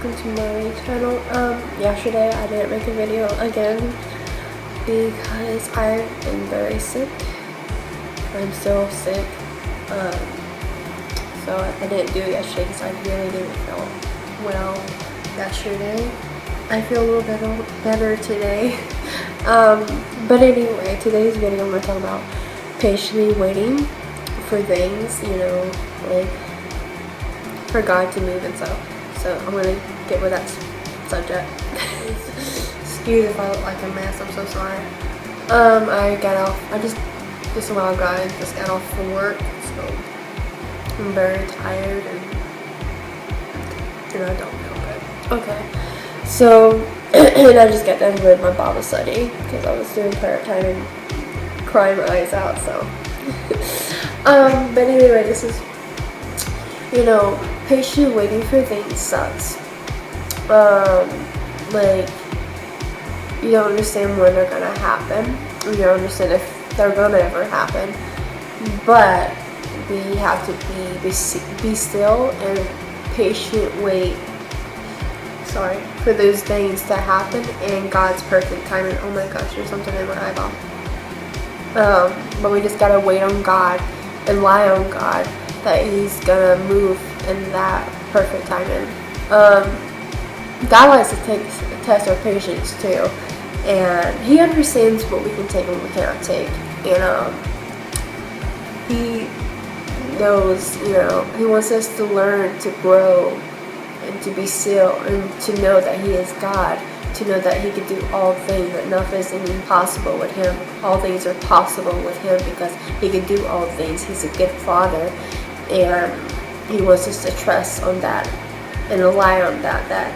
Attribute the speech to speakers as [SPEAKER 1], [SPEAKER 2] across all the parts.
[SPEAKER 1] welcome to my channel. Yesterday I didn't make a video again because I am very sick. I'm still sick. So I didn't do it yesterday because I really didn't feel well yesterday. I feel a little better today. But anyway, today's video I'm going to talk about patiently waiting for things, like for God to move and stuff. So I'm going to get with that subject. Excuse if I look like a mess, I'm so sorry. Just a while ago, I just got off from work, so I'm very tired and I don't feel good. Okay, so and I just got done with my Bible study because I was doing prayer time and crying my eyes out. So, but anyway, this is patiently waiting for things sucks. Like you don't understand when they're gonna happen. You don't understand if they're gonna ever happen, but we have to be still and patient wait for those things to happen in God's perfect timing. Oh my gosh, there's something in my eyeball. But we just gotta wait on God and rely on God that He's gonna move in that perfect timing. God likes to test our patience too, and He understands what we can take and what we cannot take. And He knows, He wants us to learn to grow and to be still and to know that He is God, to know that He can do all things, that nothing is impossible with Him. All things are possible with Him because He can do all things. He's a good Father, and He wants us to trust on that and rely on that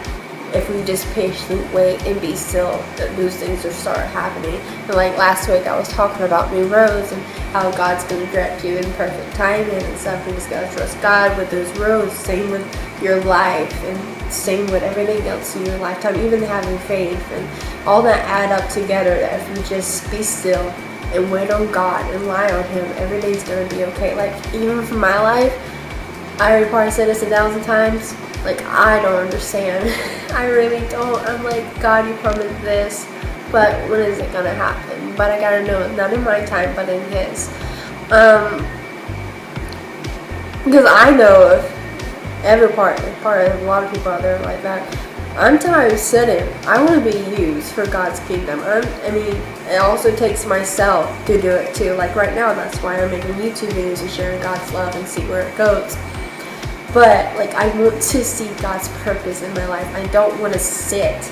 [SPEAKER 1] if we just patiently wait and be still, that those things will start happening. And like last week I was talking about new roads and how God's going to direct you in perfect timing and stuff. You just got to trust God with those roads. Same with your life and same with everything else in your lifetime, even having faith and all that add up together. That if you just be still and wait on God and rely on Him, everything's going to be okay. Like even for my life, I probably said this 1,000 times, like I don't understand. I really don't. I'm like, God, you promised this, but when is it gonna happen? But I gotta know, not in my time, but in His. Because I know of every part of a lot of people out there like that. I'm tired of sitting. I want to be used for God's kingdom. It also takes myself to do it too. Like right now, that's why I'm making YouTube videos and sharing God's love and see where it goes. But like I want to see God's purpose in my life. I don't want to sit.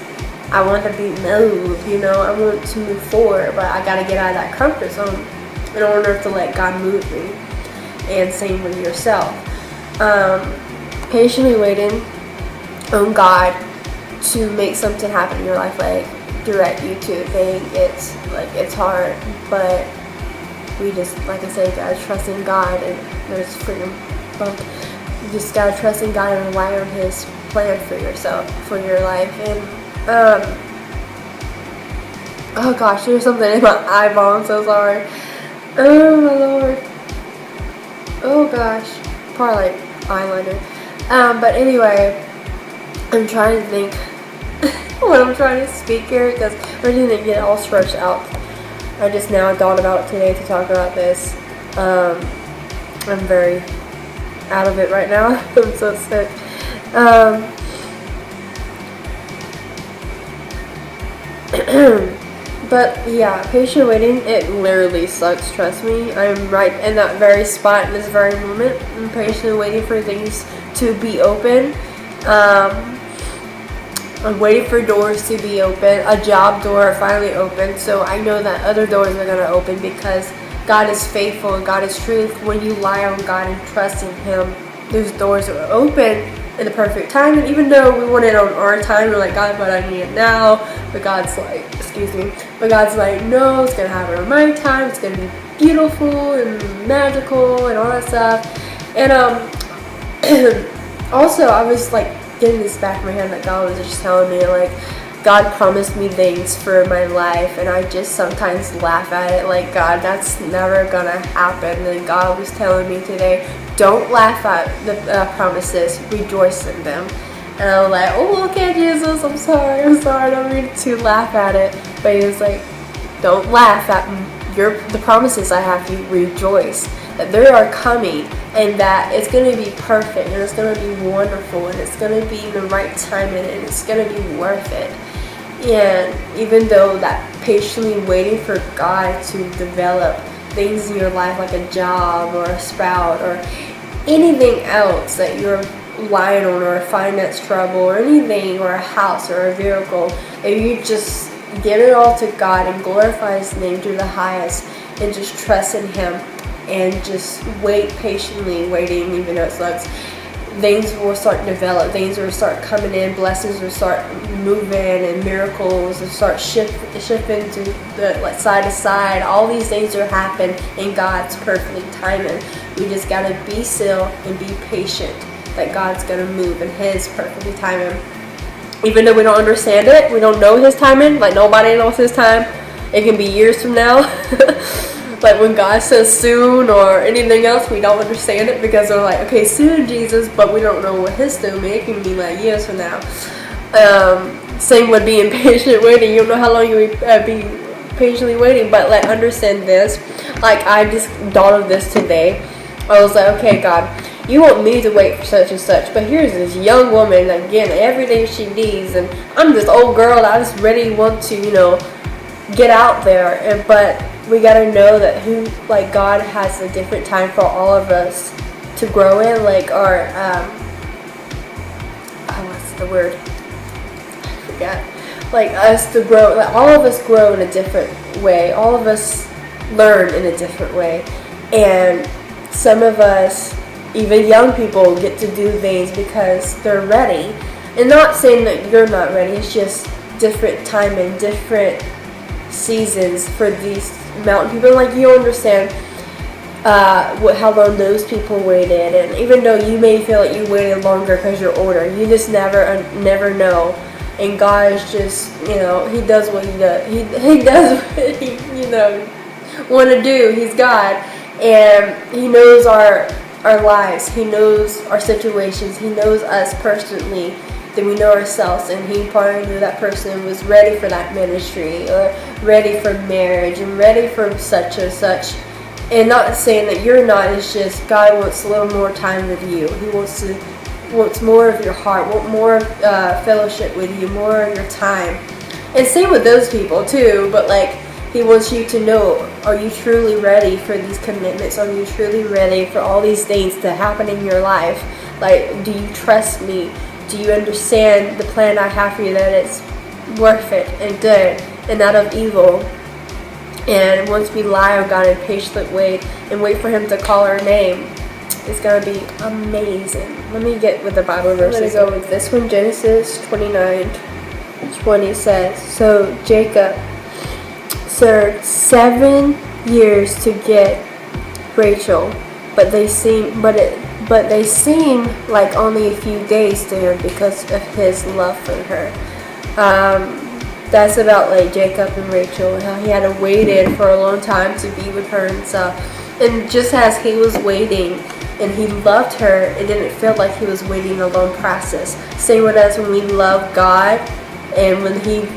[SPEAKER 1] I want to be moved, I want to move forward, but I gotta get out of that comfort zone in order to let God move me. And same with yourself. Patiently waiting on God to make something happen in your life, like direct you to a thing. It's hard, but we just, like I said, gotta trust in God, and there's freaking bunk. You just gotta trust in God and rely on His plan for yourself, for your life. And oh gosh, there's something in my eyeball. I'm so sorry. Oh my Lord. Oh gosh, probably like eyeliner. But anyway, I'm trying to think what I'm trying to speak here because I didn't get all stretched out. I just now thought about it today to talk about this. I'm very out of it right now. I'm so sick. But yeah, patient waiting, it literally sucks, trust me. I'm right in that very spot in this very moment. I'm patiently waiting for things to be open. I'm waiting for doors to be open. A job door finally opened, so I know that other doors are going to open because God is faithful and God is truth. When you rely on God and trust in Him, those doors are open in the perfect time. And even though we want it on our time, we're like, God, but I need it now. But God's like, no, it's gonna happen on my time. It's gonna be beautiful and magical and all that stuff. And also I was like getting this back in my head that God was just telling me, like, God promised me things for my life, and I just sometimes laugh at it like, God, that's never gonna happen. And God was telling me today, don't laugh at the promises, rejoice in them. And I was like, oh, okay, Jesus, I'm sorry, I don't mean to laugh at it. But he was like, don't laugh at the promises I have for you. Rejoice that they are coming, and that it's going to be perfect, and it's going to be wonderful, and it's going to be in the right time, and it's going to be worth it. And even though that patiently waiting for God to develop things in your life, like a job or a spouse or anything else that you're lying on, or a finance trouble or anything, or a house or a vehicle, if you just give it all to God and glorify His name to the highest, and just trust in Him, and just wait patiently, waiting even though it sucks, things will start to develop, things will start coming in, blessings will start moving, and miracles will start shifting to the side to side. All these things will happen in God's perfect timing. We just gotta be still and be patient that God's gonna move in His perfect timing. Even though we don't understand it, we don't know His timing, like nobody knows His time. It can be years from now. Like when God says soon or anything else, we don't understand it because we're like, okay, soon, Jesus, but we don't know what His soon means. It can be like years from now. Same with being patient waiting. You don't know how long you will be patiently waiting, but like understand this. Like I just thought of this today. I was like, okay, God, you want me to wait for such and such, but here's this young woman again, everything she needs, and I'm this old girl that I just really want to, get out there. But we gotta know that God has a different time for all of us to grow in. Like our what's the word? I forgot. Like us to grow. Like all of us grow in a different way. All of us learn in a different way, and some of us, even young people, get to do things because they're ready. And not saying that you're not ready. It's just different time and different seasons for these mountain people. Like you understand how long those people waited, and even though you may feel like you waited longer because you're older, you just never know. And God is just, He does what He does. He does what He want to do. He's God, and He knows our lives. He knows our situations. He knows us personally. Then we know ourselves, and He probably knew that person was ready for that ministry, or ready for marriage, and ready for such and such. And not saying that you're not. It's just God wants a little more time with you. He wants more of your heart, want more fellowship with you, more of your time. And same with those people too. But like He wants you to know: are you truly ready for these commitments? Are you truly ready for all these things to happen in your life? Like, do you trust me? Do you understand the plan I have for you, that it's worth it and good and not of evil? And once we lie on God and patiently wait for Him to call our name, it's going to be amazing. Let me get with the Bible verse. I'm going to go with this one. Genesis 29:20 says, so Jacob served 7 years to get Rachel, but they seem like only a few days to him because of his love for her. That's about like Jacob and Rachel, and how he had to wait for a long time to be with her and stuff. And just as he was waiting and he loved her, it didn't feel like he was waiting a long process. Same with us when we love God, and when He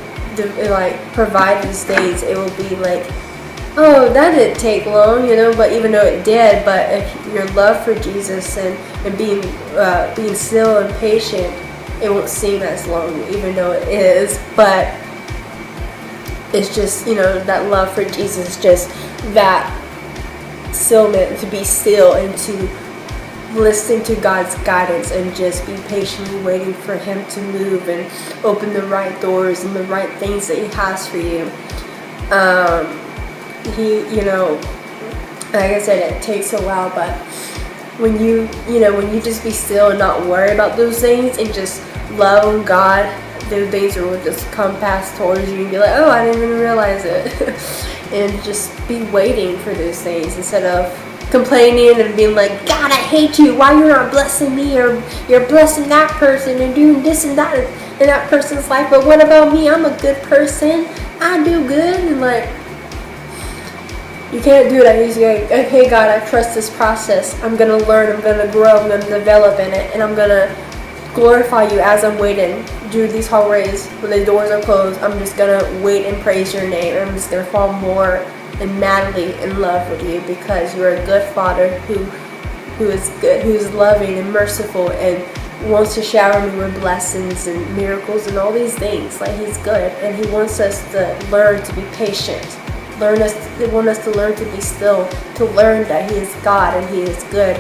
[SPEAKER 1] provide these days, it will be like, oh, that didn't take long, but even though it did, but if your love for Jesus and being still and patient, it won't seem as long, even though it is. But it's just, that love for Jesus, just that stillness, to be still and to listen to God's guidance and just be patiently waiting for Him to move and open the right doors and the right things that He has for you. He, like I said, it takes a while, but when you just be still and not worry about those things and just love on God, those days will just come past towards you and be like, oh, I didn't even realize it. And just be waiting for those things instead of complaining and being like, God, I hate you. Why you're not blessing me, or you're blessing that person and doing this and that in that person's life, but what about me? I'm a good person. I do good. And you can't do that. He's like, okay, God, I trust this process. I'm going to learn. I'm going to grow. I'm going to develop in it. And I'm going to glorify you as I'm waiting through these hallways. When the doors are closed, I'm just gonna wait and praise your name. I'm just gonna fall more and madly in love with you, because you're a good Father who is good, who's loving and merciful, and wants to shower me with blessings and miracles and all these things. Like, he's good, and he wants us to learn to be patient. They want us to learn to be still, to learn that he is God and he is good,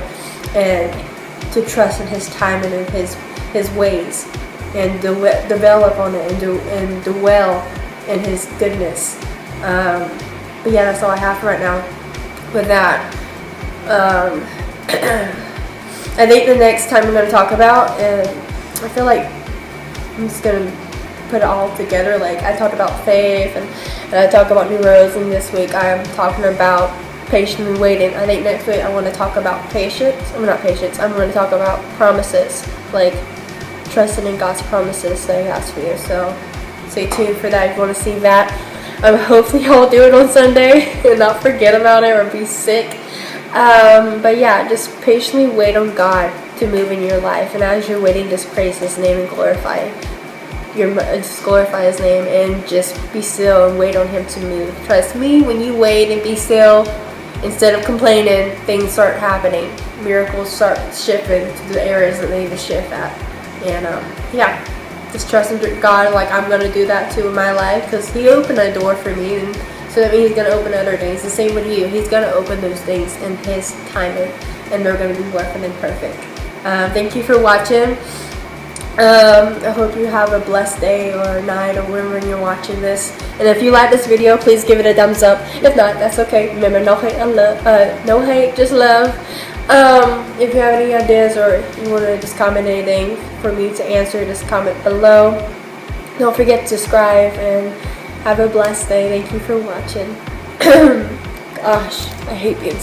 [SPEAKER 1] and to trust in his timing and his ways, and develop on it, and dwell in his goodness. But yeah, that's all I have for right now with that. I think the next time I'm going to talk about, and I feel like I'm just going to put it all together. Like, I talked about faith, and I talk about new roads, and this week I'm talking about patiently waiting. I think next week I want to talk about patience. I'm going to talk about promises, like trusting in God's promises that he has for you. So stay tuned for that if you want to see that. Hopefully I'll do it on Sunday and not forget about it or be sick. But yeah, just patiently wait on God to move in your life, and as you're waiting, just praise his name and glorify his name, and just be still and wait on him to move. Trust me, when you wait and be still, instead of complaining, things start happening. Miracles start shifting to the areas that they need to shift at. And yeah, just trust in God. Like, I'm going to do that too in my life, because he opened a door for me, and so that means he's going to open other things. The same with you. He's going to open those things in his timing, and they're going to be working and perfect. Thank you for watching. I hope you have a blessed day or night or whenever you're watching this. And if you like this video, please give it a thumbs up. If not, that's okay. Remember, no hate, just love. If you have any ideas or you want to just comment anything for me to answer, just comment below. Don't forget to subscribe, and have a blessed day. Thank you for watching. Gosh, I hate being